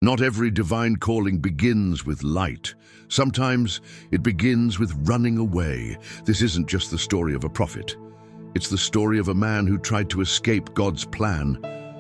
Not every divine calling begins with light. Sometimes it begins with running away. This isn't just the story of a prophet. It's the story of a man who tried to escape God's plan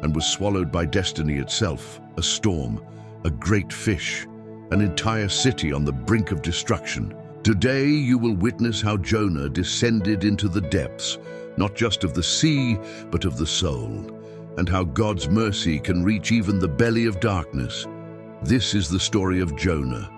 and was swallowed by destiny itself, a storm, a great fish, an entire city on the brink of destruction. Today you will witness how Jonah descended into the depths, not just of the sea, but of the soul, and how God's mercy can reach even the belly of darkness. This is the story of Jonah,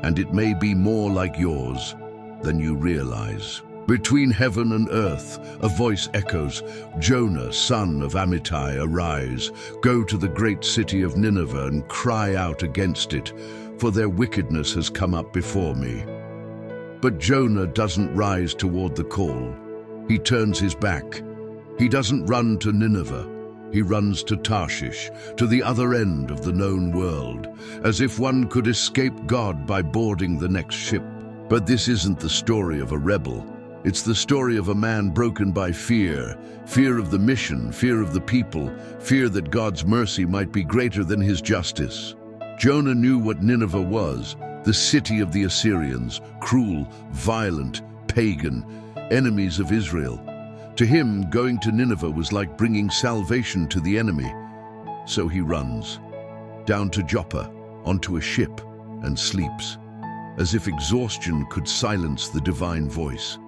and it may be more like yours than you realize. Between heaven and earth, a voice echoes, "Jonah, son of Amittai, arise, go to the great city of Nineveh and cry out against it, for their wickedness has come up before me." But Jonah doesn't rise toward the call. He turns his back. He doesn't run to Nineveh. He runs to Tarshish, to the other end of the known world, as if one could escape God by boarding the next ship. But this isn't the story of a rebel. It's the story of a man broken by fear of the mission, fear of the people, fear that God's mercy might be greater than his justice. Jonah knew what Nineveh was, the city of the Assyrians, cruel, violent, pagan, enemies of Israel. To him, going to Nineveh was like bringing salvation to the enemy. So he runs, down to Joppa, onto a ship, and sleeps, as if exhaustion could silence the divine voice.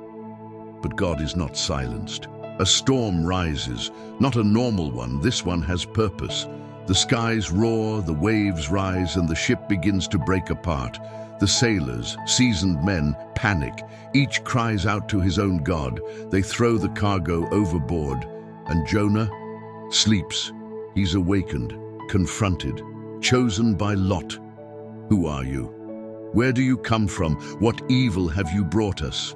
But God is not silenced. A storm rises, not a normal one. This one has purpose. The skies roar, the waves rise, and the ship begins to break apart. The sailors, seasoned men, panic. Each cries out to his own God. They throw the cargo overboard, and Jonah sleeps. He's awakened, confronted, chosen by Lot. Who are you? Where do you come from? What evil have you brought us?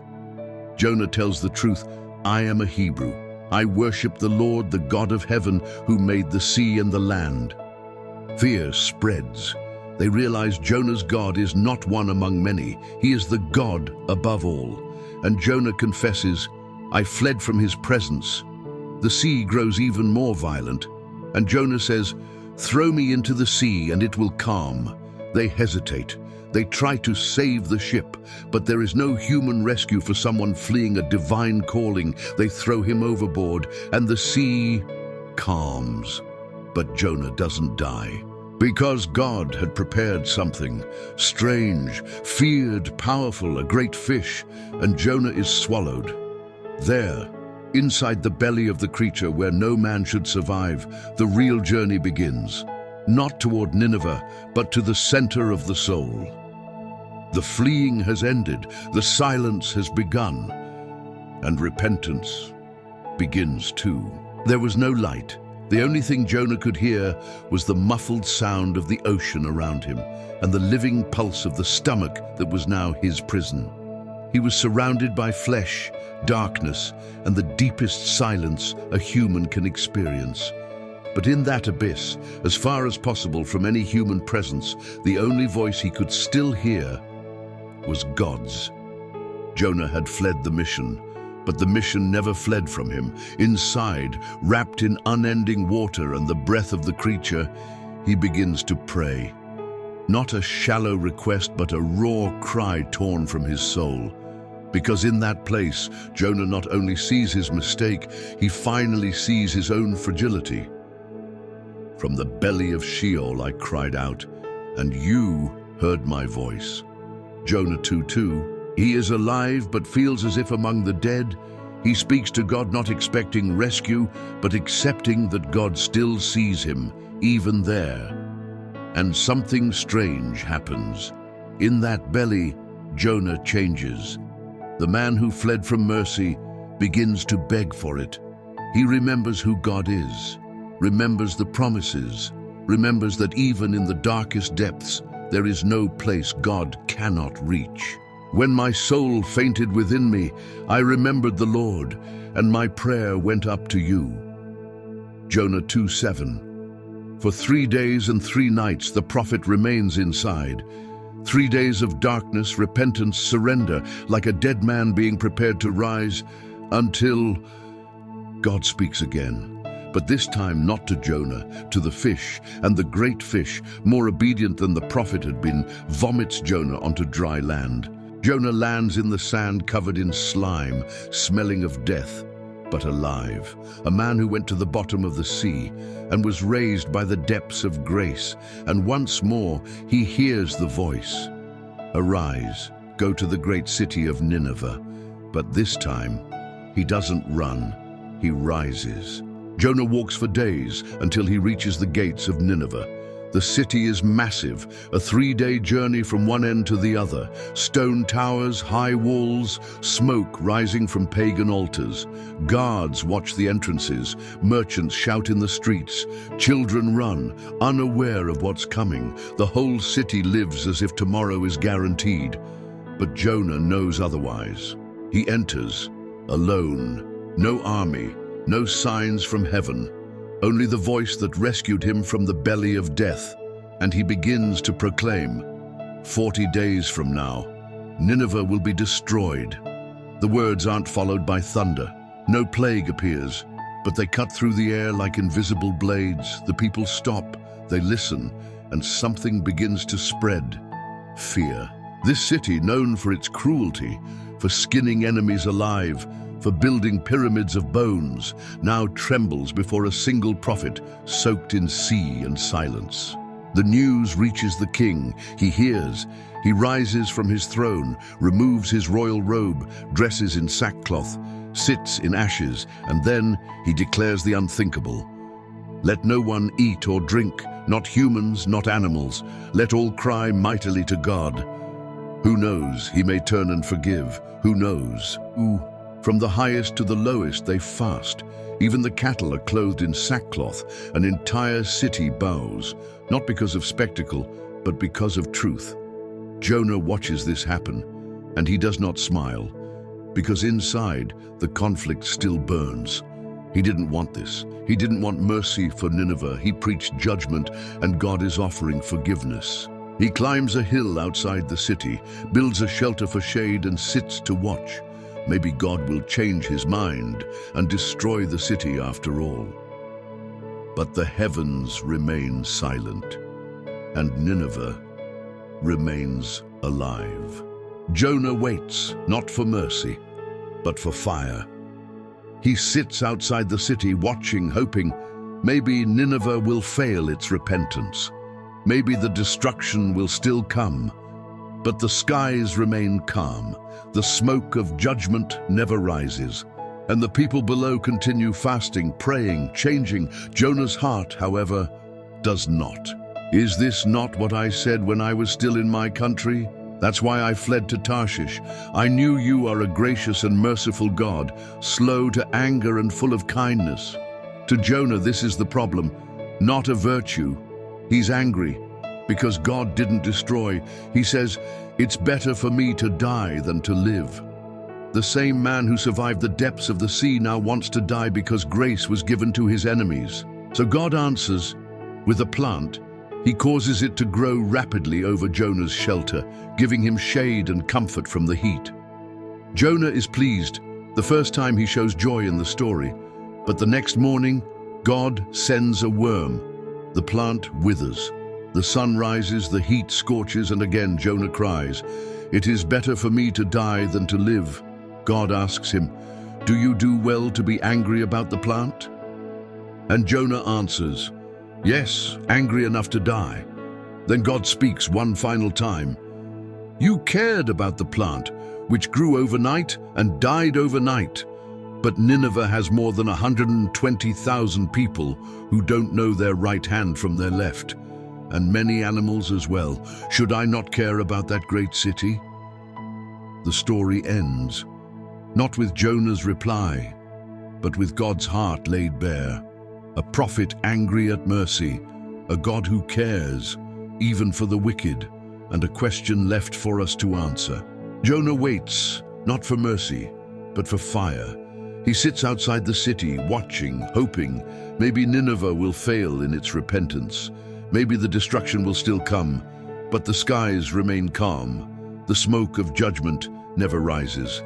Jonah tells the truth. I am a Hebrew. I worship the Lord, the God of heaven, who made the sea and the land. Fear spreads. They realize Jonah's God is not one among many. He is the God above all. And Jonah confesses, I fled from his presence. The sea grows even more violent. And Jonah says, throw me into the sea and it will calm. They hesitate. They try to save the ship, but there is no human rescue for someone fleeing a divine calling. They throw him overboard, and the sea calms. But Jonah doesn't die, because God had prepared something strange, feared, powerful, a great fish, and Jonah is swallowed. There, inside the belly of the creature where no man should survive, the real journey begins, not toward Nineveh, but to the center of the soul. The fleeing has ended, the silence has begun, and repentance begins too. There was no light. The only thing Jonah could hear was the muffled sound of the ocean around him and the living pulse of the stomach that was now his prison. He was surrounded by flesh, darkness, and the deepest silence a human can experience. But in that abyss, as far as possible from any human presence, the only voice he could still hear was God's. Jonah had fled the mission, but the mission never fled from him. Inside, wrapped in unending water and the breath of the creature, he begins to pray. Not a shallow request, but a raw cry torn from his soul. Because in that place, Jonah not only sees his mistake, he finally sees his own fragility. From the belly of Sheol I cried out, and you heard my voice. Jonah 2:2. He is alive but feels as if among the dead. He speaks to God not expecting rescue, but accepting that God still sees him, even there. And something strange happens. In that belly, Jonah changes. The man who fled from mercy begins to beg for it. He remembers who God is, remembers the promises, remembers that even in the darkest depths, there is no place God cannot reach. When my soul fainted within me, I remembered the Lord, and my prayer went up to you. Jonah 2:7. For 3 days and 3 nights the prophet remains inside. 3 days of darkness, repentance, surrender, like a dead man being prepared to rise, until God speaks again. But this time not to Jonah, to the fish, and the great fish, more obedient than the prophet had been, vomits Jonah onto dry land. Jonah lands in the sand covered in slime, smelling of death, but alive. A man who went to the bottom of the sea and was raised by the depths of grace. And once more he hears the voice. Arise, go to the great city of Nineveh. But this time he doesn't run, he rises. Jonah walks for days until he reaches the gates of Nineveh. The city is massive, a 3-day journey from one end to the other. Stone towers, high walls, smoke rising from pagan altars. Guards watch the entrances, merchants shout in the streets, children run, unaware of what's coming. The whole city lives as if tomorrow is guaranteed. But Jonah knows otherwise. He enters, alone, no army, no signs from heaven, only the voice that rescued him from the belly of death. And he begins to proclaim, 40 days from now, Nineveh will be destroyed. The words aren't followed by thunder. No plague appears, but they cut through the air like invisible blades. The people stop, they listen, and something begins to spread. Fear. This city, known for its cruelty, for skinning enemies alive, for building pyramids of bones, now trembles before a single prophet soaked in sea and silence. The news reaches the king. He hears. He rises from his throne, removes his royal robe, dresses in sackcloth, sits in ashes, and then he declares the unthinkable. Let no one eat or drink, not humans, not animals. Let all cry mightily to God. Who knows, he may turn and forgive. Who knows? From the highest to the lowest they fast. Even the cattle are clothed in sackcloth. An entire city bows, not because of spectacle, but because of truth. Jonah watches this happen, and he does not smile, because inside the conflict still burns. He didn't want this. He didn't want mercy for Nineveh. He preached judgment, and God is offering forgiveness. He climbs a hill outside the city, builds a shelter for shade, and sits to watch. Maybe God will change his mind and destroy the city after all. But the heavens remain silent, and Nineveh remains alive. Jonah waits, not for mercy, but for fire. He sits outside the city, watching, hoping, maybe Nineveh will fail its repentance. Maybe the destruction will still come. But the skies remain calm. The smoke of judgment never rises. And the people below continue fasting, praying, changing. Jonah's heart, however, does not. Is this not what I said when I was still in my country? That's why I fled to Tarshish. I knew you are a gracious and merciful God, slow to anger and full of kindness. To Jonah, this is the problem, not a virtue. He's angry because God didn't destroy. He says, it's better for me to die than to live. The same man who survived the depths of the sea now wants to die because grace was given to his enemies. So God answers with a plant. He causes it to grow rapidly over Jonah's shelter, giving him shade and comfort from the heat. Jonah is pleased, the first time he shows joy in the story. But the next morning, God sends a worm. The plant withers. The sun rises, the heat scorches, and again Jonah cries, "It is better for me to die than to live." God asks him, "Do you do well to be angry about the plant?" And Jonah answers, "Yes, angry enough to die." Then God speaks one final time. "You cared about the plant, which grew overnight and died overnight. But Nineveh has more than 120,000 people who don't know their right hand from their left, and many animals as well. Should I not care about that great city?" The story ends, not with Jonah's reply, but with God's heart laid bare. A prophet angry at mercy, a God who cares, even for the wicked, and a question left for us to answer. Jonah waits, not for mercy, but for fire. He sits outside the city, watching, hoping. Maybe Nineveh will fail in its repentance. Maybe the destruction will still come, but the skies remain calm. The smoke of judgment never rises.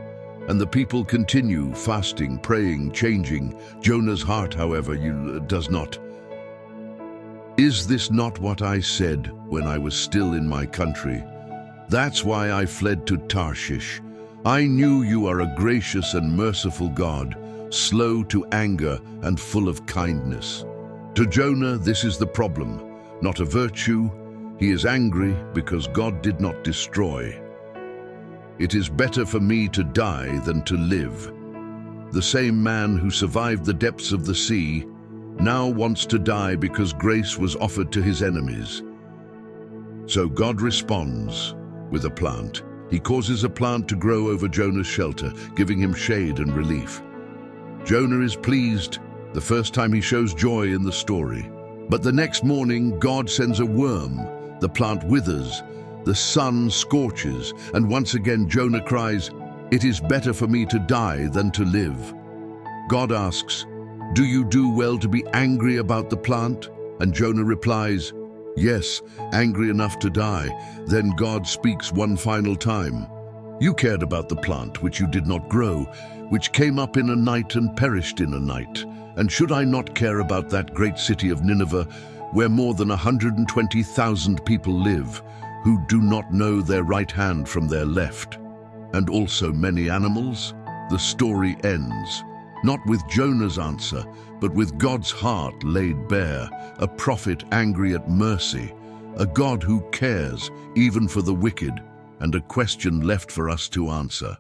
And the people continue fasting, praying, changing. Jonah's heart, however, does not. Is this not what I said when I was still in my country? That's why I fled to Tarshish. I knew you are a gracious and merciful God, slow to anger and full of kindness. To Jonah, this is the problem, not a virtue. He is angry because God did not destroy. It is better for me to die than to live. The same man who survived the depths of the sea now wants to die because grace was offered to his enemies. So God responds with a plant. He causes a plant to grow over Jonah's shelter, giving him shade and relief. Jonah is pleased, the first time he shows joy in the story. But the next morning, God sends a worm. The plant withers, the sun scorches, and once again Jonah cries, "It is better for me to die than to live." God asks, "Do you do well to be angry about the plant?" And Jonah replies, "Yes, angry enough to die." Then God speaks one final time. "You cared about the plant which you did not grow, which came up in a night and perished in a night. And should I not care about that great city of Nineveh, where more than 120,000 people live, who do not know their right hand from their left, and also many animals?" The story ends, not with Jonah's answer, but with God's heart laid bare, a prophet angry at mercy, a God who cares even for the wicked, and a question left for us to answer.